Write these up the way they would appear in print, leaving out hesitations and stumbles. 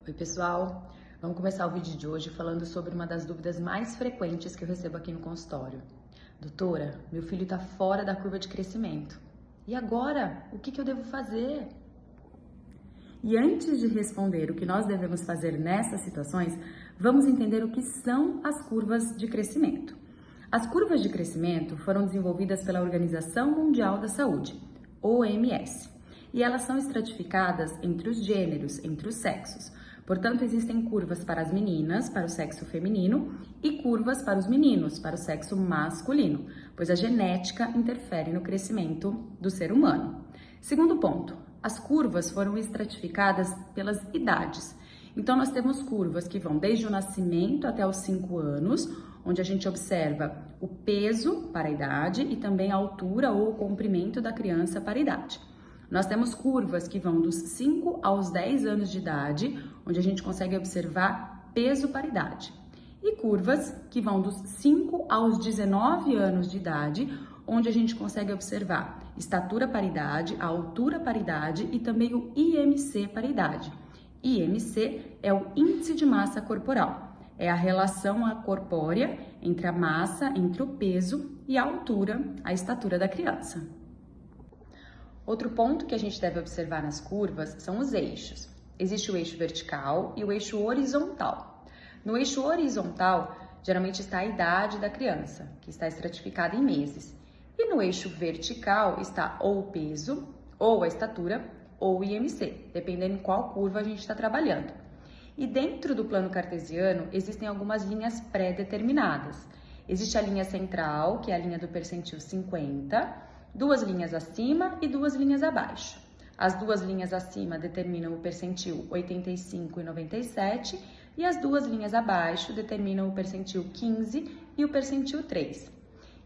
Oi pessoal, vamos começar o vídeo de hoje falando sobre uma das dúvidas mais frequentes que eu recebo aqui no consultório. Doutora, meu filho está fora da curva de crescimento. E agora? O que eu devo fazer? E antes de responder o que nós devemos fazer nessas situações, vamos entender o que são as curvas de crescimento. As curvas de crescimento foram desenvolvidas pela Organização Mundial da Saúde, OMS, e elas são estratificadas entre os gêneros, entre os sexos. Portanto, existem curvas para as meninas, para o sexo feminino, e curvas para os meninos, para o sexo masculino, pois a genética interfere no crescimento do ser humano. Segundo ponto, as curvas foram estratificadas pelas idades. Então, nós temos curvas que vão desde o nascimento até os 5 anos, onde a gente observa o peso para a idade e também a altura ou o comprimento da criança para a idade. Nós temos curvas que vão dos 5 aos 10 anos de idade, onde a gente consegue observar peso para idade. E curvas que vão dos 5 aos 19 anos de idade, onde a gente consegue observar estatura para idade, a altura para idade e também o IMC para idade. IMC é o índice de massa corporal, é a relação corpórea entre a massa, entre o peso e a altura, a estatura da criança. Outro ponto que a gente deve observar nas curvas são os eixos. Existe o eixo vertical e o eixo horizontal. No eixo horizontal, geralmente está a idade da criança, que está estratificada em meses. E no eixo vertical está ou o peso, ou a estatura, ou o IMC, dependendo em qual curva a gente está trabalhando. E dentro do plano cartesiano, existem algumas linhas pré-determinadas. Existe a linha central, que é a linha do percentil 50, 2 linhas acima e 2 linhas abaixo. As 2 linhas acima determinam o percentil 85 e 97 e as 2 linhas abaixo determinam o percentil 15 e o percentil 3.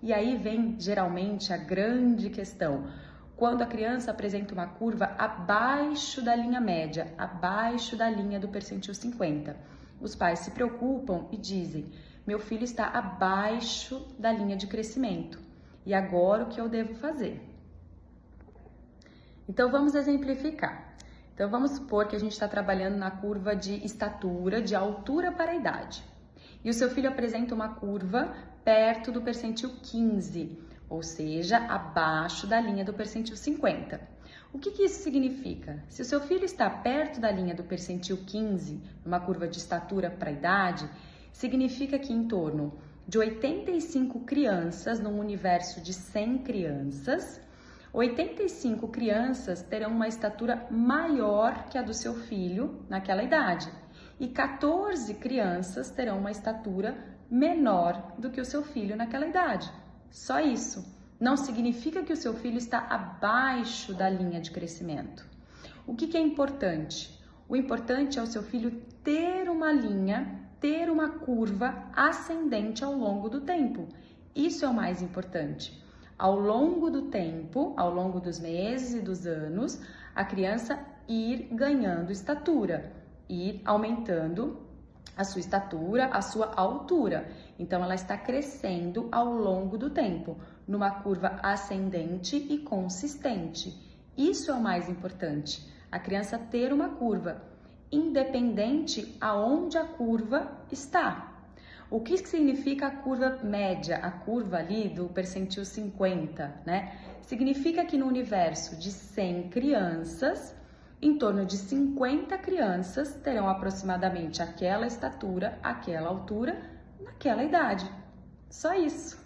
E aí vem geralmente a grande questão. Quando a criança apresenta uma curva abaixo da linha média, abaixo da linha do percentil 50, os pais se preocupam e dizem: meu filho está abaixo da linha de crescimento. E agora o que eu devo fazer? Então vamos exemplificar. Então vamos supor que a gente está trabalhando na curva de estatura, de altura para a idade. E o seu filho apresenta uma curva perto do percentil 15, ou seja, abaixo da linha do percentil 50. O que isso significa? Se o seu filho está perto da linha do percentil 15, numa curva de estatura para a idade, significa que em torno de 85 crianças num universo de 100 crianças, 85 crianças terão uma estatura maior que a do seu filho naquela idade e 14 crianças terão uma estatura menor do que o seu filho naquela idade. Só isso. Não significa que o seu filho está abaixo da linha de crescimento. O que é importante? O importante é o seu filho ter uma linha, ter uma curva ascendente ao longo do tempo. Isso é o mais importante. Ao longo do tempo, ao longo dos meses e dos anos, a criança ir ganhando estatura, ir aumentando a sua estatura, a sua altura. Então, ela está crescendo ao longo do tempo, numa curva ascendente e consistente. Isso é o mais importante, a criança ter uma curva, independente aonde a curva está. O que significa a curva média, a curva ali do percentil 50, né? Significa que no universo de 100 crianças, em torno de 50 crianças terão aproximadamente aquela estatura, aquela altura, naquela idade. Só isso.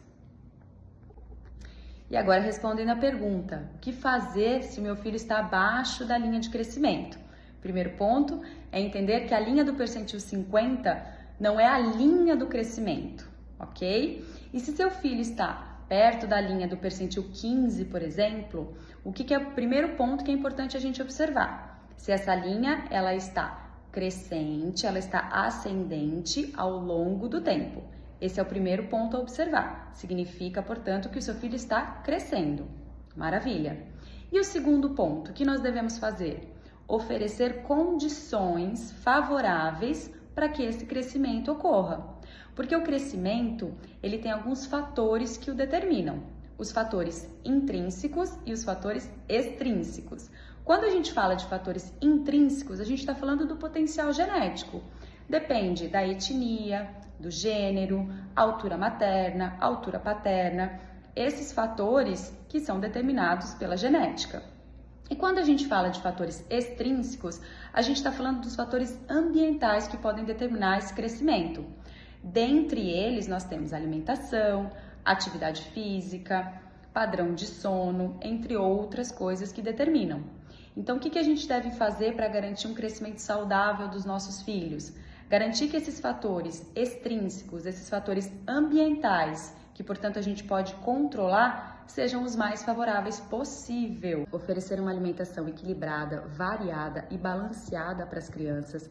E agora respondendo a pergunta, o que fazer se o meu filho está abaixo da linha de crescimento? Primeiro ponto é entender que a linha do percentil 50 não é a linha do crescimento, ok? E se seu filho está perto da linha do percentil 15, por exemplo, o que é o primeiro ponto que é importante a gente observar? Se essa linha ela está crescente, ela está ascendente ao longo do tempo. Esse é o primeiro ponto a observar. Significa, portanto, que o seu filho está crescendo. Maravilha! E o segundo ponto, o que nós devemos fazer? Oferecer condições favoráveis para que esse crescimento ocorra. Porque o crescimento, ele tem alguns fatores que o determinam. Os fatores intrínsecos e os fatores extrínsecos. Quando a gente fala de fatores intrínsecos, a gente está falando do potencial genético. Depende da etnia, do gênero, altura materna, altura paterna, esses fatores que são determinados pela genética. E quando a gente fala de fatores extrínsecos, a gente está falando dos fatores ambientais que podem determinar esse crescimento. Dentre eles, nós temos alimentação, atividade física, padrão de sono, entre outras coisas que determinam. Então, o que a gente deve fazer para garantir um crescimento saudável dos nossos filhos? Garantir que esses fatores extrínsecos, esses fatores ambientais, que portanto a gente pode controlar, sejam os mais favoráveis possível. Oferecer uma alimentação equilibrada, variada e balanceada para as crianças,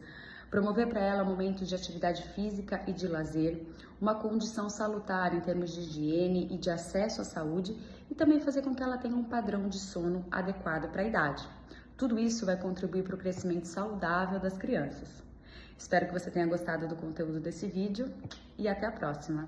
promover para ela momentos de atividade física e de lazer, uma condição salutar em termos de higiene e de acesso à saúde e também fazer com que ela tenha um padrão de sono adequado para a idade. Tudo isso vai contribuir para o crescimento saudável das crianças. Espero que você tenha gostado do conteúdo desse vídeo e até a próxima!